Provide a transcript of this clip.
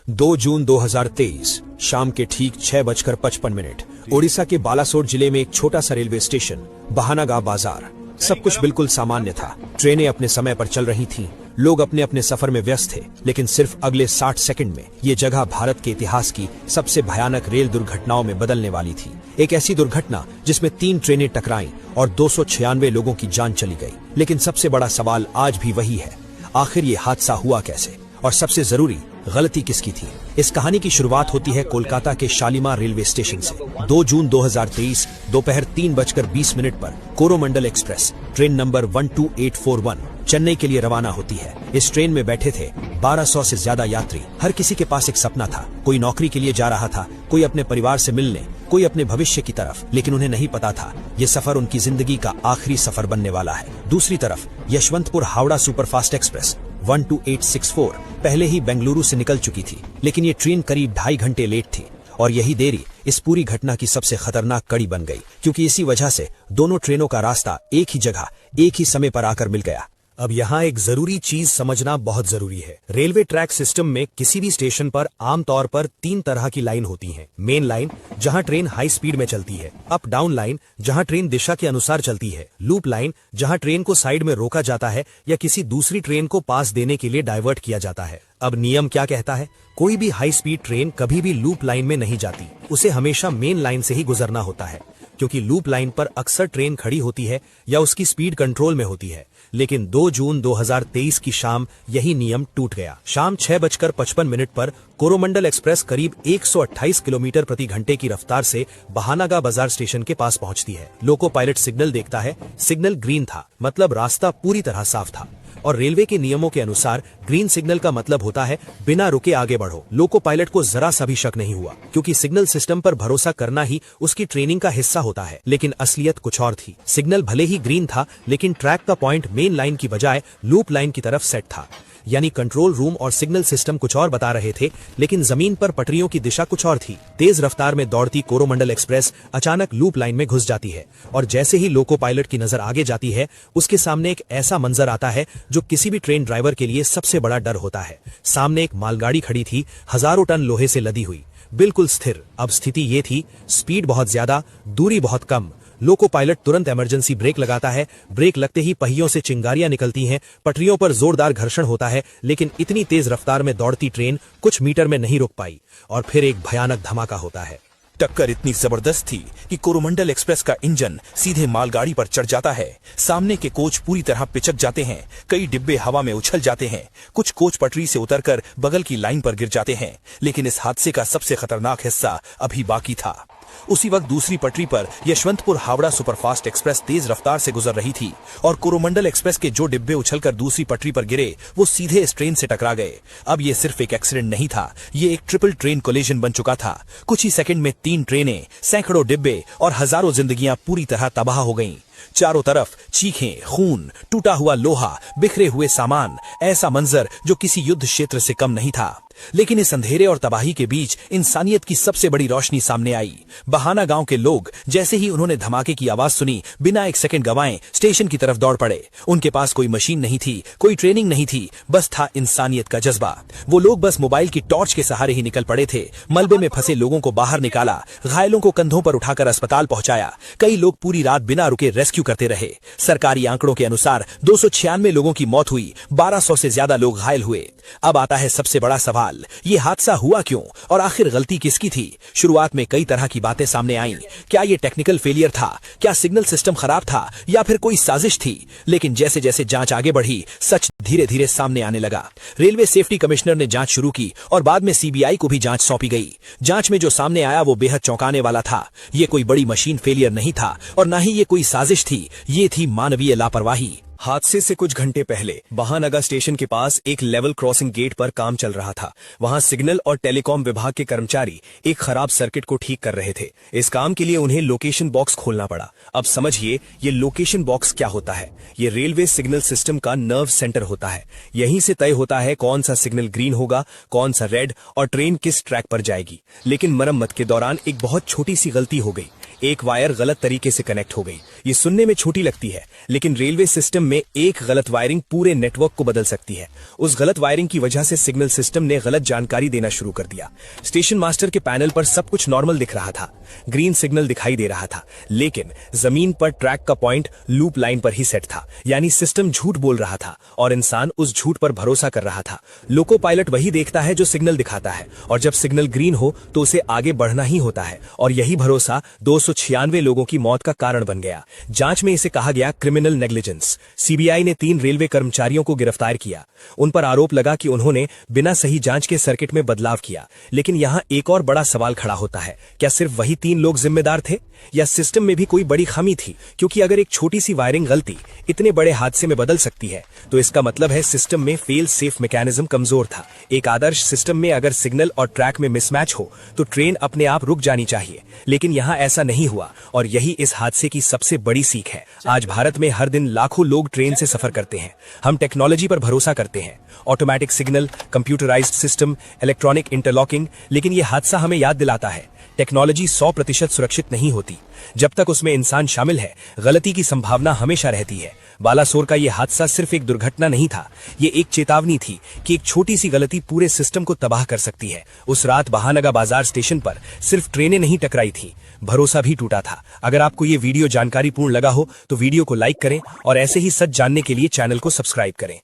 2 जून 2023 शाम के ठीक 6:55 ओडिशा के बालासोर जिले में एक छोटा सा रेलवे स्टेशन बहानागा बाजार। सब कुछ बिल्कुल सामान्य था। ट्रेनें अपने समय पर चल रही थीं, लोग अपने अपने सफर में व्यस्त थे। लेकिन सिर्फ अगले 60 सेकंड में ये जगह भारत के इतिहास की सबसे भयानक रेल दुर्घटनाओं में बदलने वाली थी। एक ऐसी दुर्घटना जिसमें 3 ट्रेनें टकराईं और 296 लोगों की जान चली गई। लेकिन सबसे बड़ा सवाल आज भी वही है, आखिर ये हादसा हुआ कैसे और सबसे जरूरी, गलती किसकी थी। इस कहानी की शुरुआत होती है कोलकाता के शालीमार रेलवे स्टेशन से। 2 जून 2023 दोपहर 3:20 पर Coromandel express train number 12841 Chennai के लिए रवाना होती है। इस ट्रेन में बैठे थे 1200 से ज्यादा यात्री। हर किसी के पास एक सपना था। कोई नौकरी के लिए जा रहा था, कोई अपने परिवार से मिलने, कोई अपने भविष्य की तरफ। लेकिन उन्हें नहीं पता था ये सफर उनकी जिंदगी का आखिरी सफर बनने वाला है। दूसरी तरफ यशवंतपुर हावड़ा सुपरफास्ट एक्सप्रेस 12864 पहले ही बेंगलुरु से निकल चुकी थी। लेकिन ये ट्रेन करीब 2.5 घंटे लेट थी और यही देरी इस पूरी घटना की सबसे खतरनाक कड़ी बन गई, क्योंकि इसी वजह से दोनों ट्रेनों का रास्ता एक ही जगह एक ही समय पर आकर मिल गया। अब यहाँ एक जरूरी चीज समझना बहुत जरूरी है। रेलवे ट्रैक सिस्टम में किसी भी स्टेशन पर आमतौर पर 3 तरह की लाइन होती हैं। मेन लाइन जहाँ ट्रेन हाई स्पीड में चलती है, अप डाउन लाइन जहाँ ट्रेन दिशा के अनुसार चलती है, लूप लाइन जहाँ ट्रेन को साइड में रोका जाता है या किसी दूसरी ट्रेन को पास देने के लिए डाइवर्ट किया जाता है। अब नियम क्या कहता है? कोई भी हाई स्पीड ट्रेन कभी भी लूप लाइन में नहीं जाती, उसे हमेशा मेन लाइन से ही गुजरना होता है, क्योंकि लूप लाइन पर अक्सर ट्रेन खड़ी होती है या उसकी स्पीड कंट्रोल में होती है। लेकिन 2 जून 2023 की शाम यही नियम टूट गया। शाम 6:55 पर कोरोमंडल एक्सप्रेस करीब 128 किलोमीटर प्रति घंटे की रफ्तार से बहानागा बाजार स्टेशन के पास पहुंचती है। लोको पायलट सिग्नल देखता है। सिग्नल ग्रीन था, मतलब रास्ता पूरी तरह साफ था और रेलवे के नियमों के अनुसार ग्रीन सिग्नल का मतलब होता है बिना रुके आगे बढ़ो। लोको पायलट को जरा सा भी शक नहीं हुआ, क्योंकि सिग्नल सिस्टम पर भरोसा करना ही उसकी ट्रेनिंग का हिस्सा होता है। लेकिन असलियत कुछ और थी। सिग्नल भले ही ग्रीन था, लेकिन ट्रैक का पॉइंट मेन लाइन की बजाय लूप लाइन की तरफ सेट था। यानी कंट्रोल रूम और सिग्नल सिस्टम कुछ और बता रहे थे, लेकिन जमीन पर पटरियों की दिशा कुछ और थी। तेज रफ्तार में दौड़ती कोरोमंडल एक्सप्रेस अचानक लूप लाइन में घुस जाती है और जैसे ही लोको पायलट की नजर आगे जाती है, उसके सामने एक ऐसा मंजर आता है जो किसी भी ट्रेन ड्राइवर के लिए सबसे बड़ा डर होता है। सामने एक मालगाड़ी खड़ी थी, हजारों टन लोहे से लदी हुई, बिल्कुल स्थिर। अब स्थिति ये थी, स्पीड बहुत ज्यादा, दूरी बहुत कम। लोको पायलट तुरंत इमरजेंसी ब्रेक लगाता है। ब्रेक लगते ही पहियों से चिंगारियां निकलती हैं, पटरियों पर जोरदार घर्षण होता है। लेकिन इतनी तेज रफ्तार में दौड़ती ट्रेन कुछ मीटर में नहीं रुक पाई और फिर एक भयानक धमाका होता है। टक्कर इतनी जबरदस्त थी कि कोरोमंडल एक्सप्रेस का इंजन सीधे मालगाड़ी पर चढ़ जाता है। सामने के कोच पूरी तरह पिचक जाते हैं, कई डिब्बे हवा में उछल जाते हैं, कुछ कोच पटरी से उतरकर बगल की लाइन पर गिर जाते हैं। लेकिन इस हादसे का सबसे खतरनाक हिस्सा अभी बाकी था। उसी वक्त दूसरी पटरी पर यशवंतपुर हावड़ा सुपरफास्ट एक्सप्रेस तेज रफ्तार से गुजर रही थी और कोरोमंडल एक्सप्रेस के जो डिब्बे उछलकर दूसरी पटरी पर गिरे, वो सीधे इस ट्रेन से टकरा गए। अब ये सिर्फ एक एक्सीडेंट नहीं था, ये एक ट्रिपल ट्रेन कोलिजन बन चुका था। कुछ ही सेकंड में 3 ट्रेनें, सैकड़ों डिब्बे और हजारों जिंदगियां पूरी तरह तबाह हो गईं। चारों तरफ चीखें, खून, टूटा हुआ लोहा, बिखरे हुए सामान, ऐसा मंजर जो किसी युद्ध क्षेत्र से कम नहीं था। लेकिन इस अंधेरे और तबाही के बीच इंसानियत की सबसे बड़ी रोशनी सामने आई। बहाना गांव के लोग जैसे ही उन्होंने धमाके की आवाज सुनी, बिना एक सेकंड गंवाए स्टेशन की तरफ दौड़ पड़े। उनके पास कोई मशीन नहीं थी, कोई ट्रेनिंग नहीं थी, बस था इंसानियत का जज्बा। वो लोग बस मोबाइल की टॉर्च के सहारे ही निकल पड़े थे। मलबे में फंसे लोगों को बाहर निकाला, घायलों को कंधों पर उठाकर अस्पताल पहुंचाया। कई लोग पूरी रात बिना रुके रेस्क्यू करते रहे। सरकारी आंकड़ों के अनुसार 296 लोगों की मौत हुई, 1200 से ज्यादा लोग घायल हुए। अब आता है सबसे बड़ा सवाल, ये हादसा हुआ क्यों और आखिर गलती किसकी थी? शुरुआत में कई तरह की बातें सामने आईं। क्या ये टेक्निकल फेलियर था? क्या सिग्नल सिस्टम खराब था या फिर कोई साजिश थी? लेकिन जैसे जैसे जांच आगे बढ़ी, सच धीरे धीरे सामने आने लगा। रेलवे सेफ्टी कमिश्नर ने जांच शुरू की और बाद में सीबीआई को भी जांच सौंपी गई। जांच में जो सामने आया वो बेहद चौंकाने वाला था। ये कोई बड़ी मशीन फेलियर नहीं था और न ही ये कोई साजिश थी, ये थी मानवीय लापरवाही। हादसे से कुछ घंटे पहले बहानागा स्टेशन के पास एक लेवल क्रॉसिंग गेट पर काम चल रहा था। वहां सिग्नल और टेलीकॉम विभाग के कर्मचारी एक खराब सर्किट को ठीक कर रहे थे। इस काम के लिए उन्हें लोकेशन बॉक्स खोलना पड़ा। अब समझिए ये लोकेशन बॉक्स क्या होता है। ये रेलवे सिग्नल सिस्टम का नर्व सेंटर होता है। यहीं से तय होता है कौन सा सिग्नल ग्रीन होगा, कौन सा रेड और ट्रेन किस ट्रैक पर जाएगी। लेकिन मरम्मत के दौरान एक बहुत छोटी सी गलती हो गई। एक वायर गलत तरीके से कनेक्ट हो गई। ये सुनने में छोटी लगती है, लेकिन रेलवे सिस्टम में एक गलत वायरिंग पूरे नेटवर्क को बदल सकती है। उस गलत वायरिंग की वजह से सिग्नल सिस्टम ने गलत जानकारी देना शुरू कर दिया। स्टेशन मास्टर के पैनल पर सब कुछ नॉर्मल दिख रहा था, ग्रीन सिग्नल दिखाई दे रहा था, लेकिन जमीन पर ट्रैक का पॉइंट लूप लाइन पर ही सेट था, यानी सिस्टम झूठ बोल रहा था और इंसान उस झूठ पर भरोसा कर रहा था। लोको पायलट वही देखता है जो सिग्नल दिखाता है, और जब सिग्नल ग्रीन हो तो उसे आगे बढ़ना ही होता है, और यही भरोसा 296 लोगों की मौत का कारण बन गया। जांच में इसे कहा गया क्रिमिनल नेग्लिजेंस। सीबीआई ने 3 रेलवे कर्मचारियों को गिरफ्तार किया। उन पर आरोप लगा कि उन्होंने बिना सही जांच के सर्किट में बदलाव किया। लेकिन यहाँ एक और बड़ा सवाल खड़ा होता है, क्या सिर्फ वही 3 लोग जिम्मेदार थे या सिस्टम में भी कोई बड़ी खामी थी? क्योंकि अगर एक छोटी सी वायरिंग गलती इतने बड़े हादसे में बदल सकती है तो इसका मतलब है सिस्टम में फेल सेफ मैकेनिज्म कमजोर था। एक आदर्श सिस्टम में अगर सिग्नल और ट्रैक में मिसमैच हो तो ट्रेन अपने आप रुक जानी चाहिए, लेकिन यहाँ ऐसा नहीं हुआ, और यही इस हादसे की सबसे बड़ी सीख है। आज भारत में हर दिन लाखों लोग ट्रेन से सफर करते हैं। हम टेक्नोलॉजी पर भरोसा करते हैं, automatic signal, computerised system, electronic interlocking, लेकिन यह हादसा हमें याद दिलाता है टेक्नोलॉजी 100% सुरक्षित नहीं होती। जब तक उसमें इंसान शामिल है, गलती की संभावना हमेशा रहती है। बालासोर का यह हादसा सिर्फ एक दुर्घटना नहीं था, ये एक चेतावनी थी कि एक छोटी सी गलती पूरे सिस्टम को तबाह कर सकती है। उस रात बहानगा बाजार स्टेशन पर सिर्फ ट्रेनें नहीं टकराई थी, भरोसा भी टूटा था। अगर आपको ये वीडियो जानकारीपूर्ण लगा हो तो वीडियो को लाइक करें और ऐसे ही सच जानने के लिए चैनल को सब्सक्राइब करें।